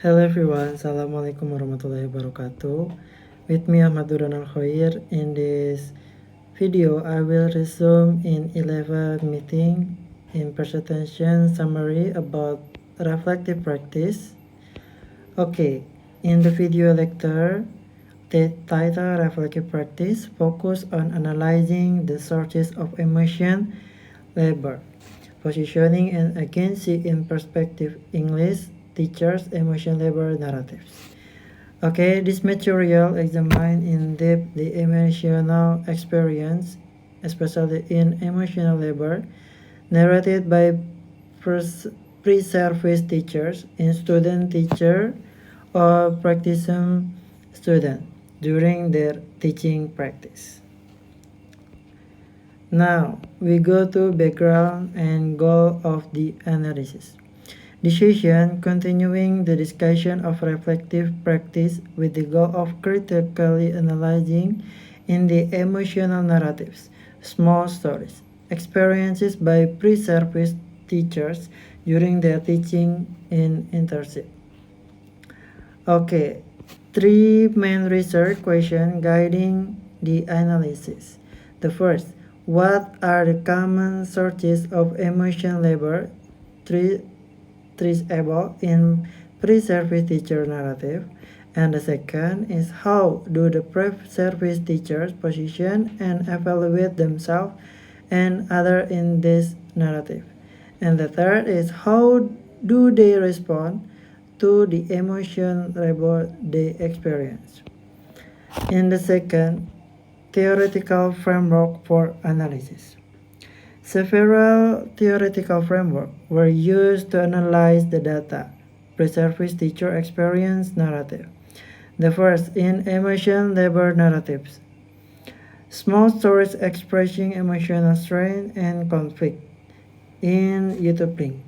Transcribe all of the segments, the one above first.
Hello everyone, Assalamualaikum warahmatullahi wabarakatuh. With me Ahmad Duran Al-Khoir. In this video, I will resume in 11 meeting in presentation summary about reflective practice. Okay, in the video lecture, the title reflective practice focus on analyzing the sources of emotion labor, positioning and agency in perspective English teachers emotion labor narratives. Okay, this material examines in depth the emotional experience, especially in emotional labor, narrated by pre-service teachers, in student teacher, or practicing student during their teaching practice. Now, we go to background and goal of the analysis. Decision continuing the discussion of reflective practice with the goal of critically analyzing in the emotional narratives, small stories, experiences by pre-service teachers during their teaching in internship. Okay, three main research questions guiding the analysis. The first, what are the common sources of emotion labor traceable in pre-service teacher narrative? And the second is how do the pre-service teachers position and evaluate themselves and others in this narrative? And the third is how do they respond to the emotion labor they experience? In the second, theoretical framework for analysis. Several theoretical frameworks were used to analyze the data pre-service teacher experience narrative. The first, in emotion labor narratives. Small stories expressing emotional strain and conflict in YouTube link.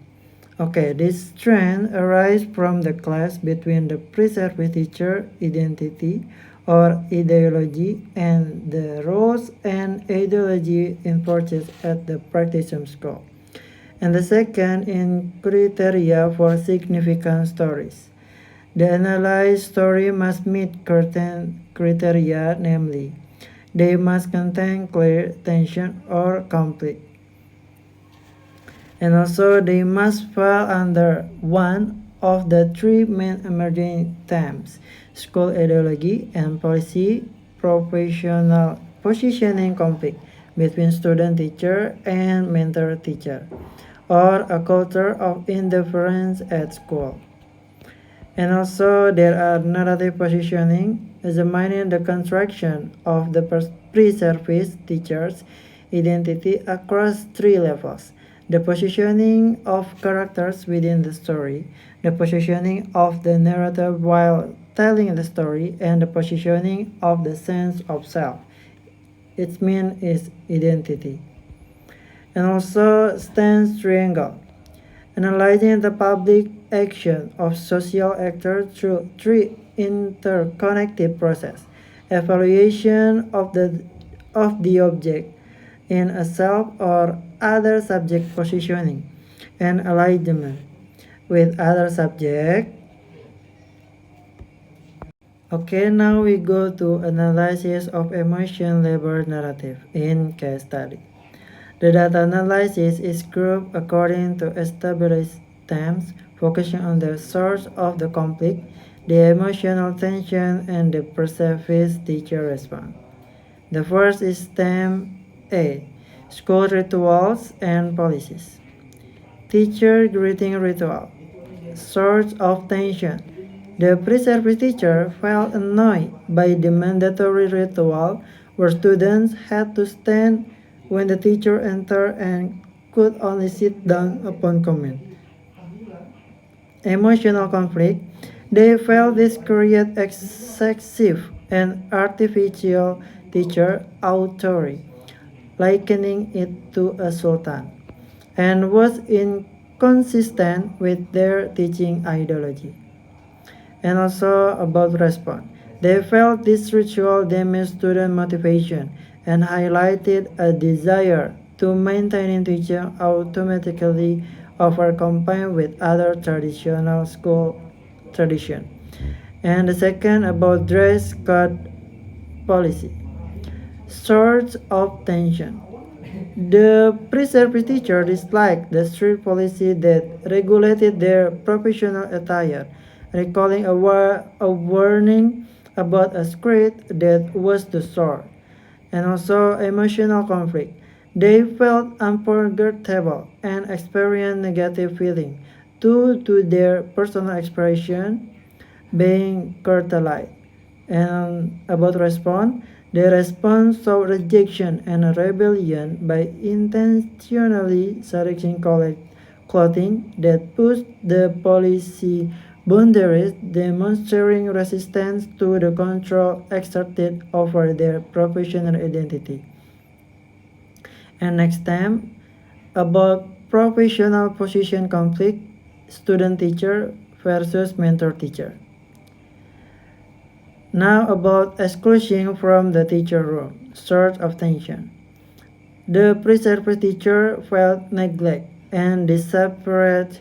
Okay, this trend arises from the clash between the pre-service teacher identity or ideology and the roles and ideology enforced at the practitioner school. And the second, in criteria for significant stories. The analyzed story must meet certain criteria, namely, they must contain clear tension or conflict. And also they must fall under one of the three main emerging themes: school ideology and policy, professional positioning conflict between student teacher and mentor teacher, or a culture of indifference at school. And also there are narrative positioning, examining the construction of the pre-service teacher's identity across three levels: the positioning of characters within the story, the positioning of the narrator while telling the story, and the positioning of the sense of self. Its mean is identity. And also stance triangle, analyzing the public action of social actors through three interconnected process: evaluation of the object in a self or other subject positioning, and alignment with other subject. Okay, now we go to analysis of emotion labor narrative in case study. The data analysis is grouped according to established themes, focusing on the source of the conflict, the emotional tension, and the pre-service teacher response. The first is theme A, school rituals and policies. Teacher greeting ritual, source of tension. The pre-service teacher felt annoyed by the mandatory ritual where students had to stand when the teacher entered and could only sit down upon command. Emotional conflict. They felt this created excessive and artificial teacher authority, likening it to a sultan, and was inconsistent with their teaching ideology. And also about response. They felt this ritual damaged student motivation and highlighted a desire to maintain teaching automatically over combined with other traditional school tradition. And the second about dress code policy. Source of tension. The pre-service teacher disliked the strict policy that regulated their professional attire, recalling a warning about a script that was too short, and also emotional conflict. They felt uncomfortable and experienced negative feelings due to their personal expression being curtailed. And about response, the response saw rejection and rebellion by intentionally selecting clothing that pushed the policy boundaries, demonstrating resistance to the control exerted over their professional identity. And next time, about professional position conflict, student-teacher versus mentor-teacher. Now about exclusion from the teacher room, source of tension. The pre-service teacher felt neglect and disappointed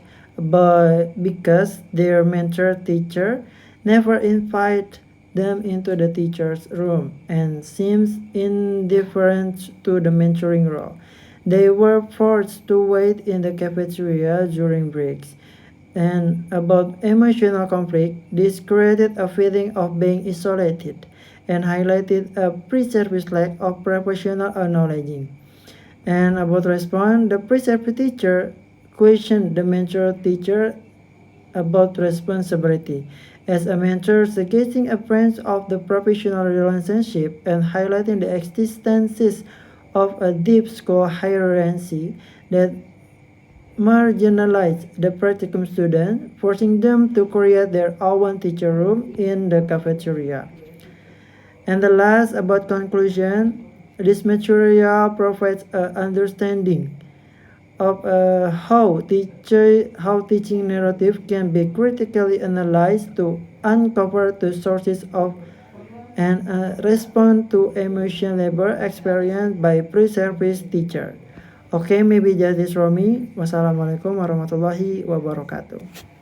because their mentor teacher never invited them into the teacher's room and seems indifferent to the mentoring role. They were forced to wait in the cafeteria during breaks. And about emotional conflict, this created a feeling of being isolated and highlighted a pre-service lack of professional acknowledging. And about response, the pre-service teacher questioned the mentor teacher about responsibility as a mentor, suggesting a branch of the professional relationship and highlighting the existence of a deep school hierarchy that marginalize the practicum student, forcing them to create their own teacher room in the cafeteria. And the last about conclusion, this material provides an understanding of how teaching narrative can be critically analyzed to uncover the sources of and respond to emotional labor experienced by pre-service teacher. Oke, maybe that is from me. Wassalamualaikum warahmatullahi wabarakatuh.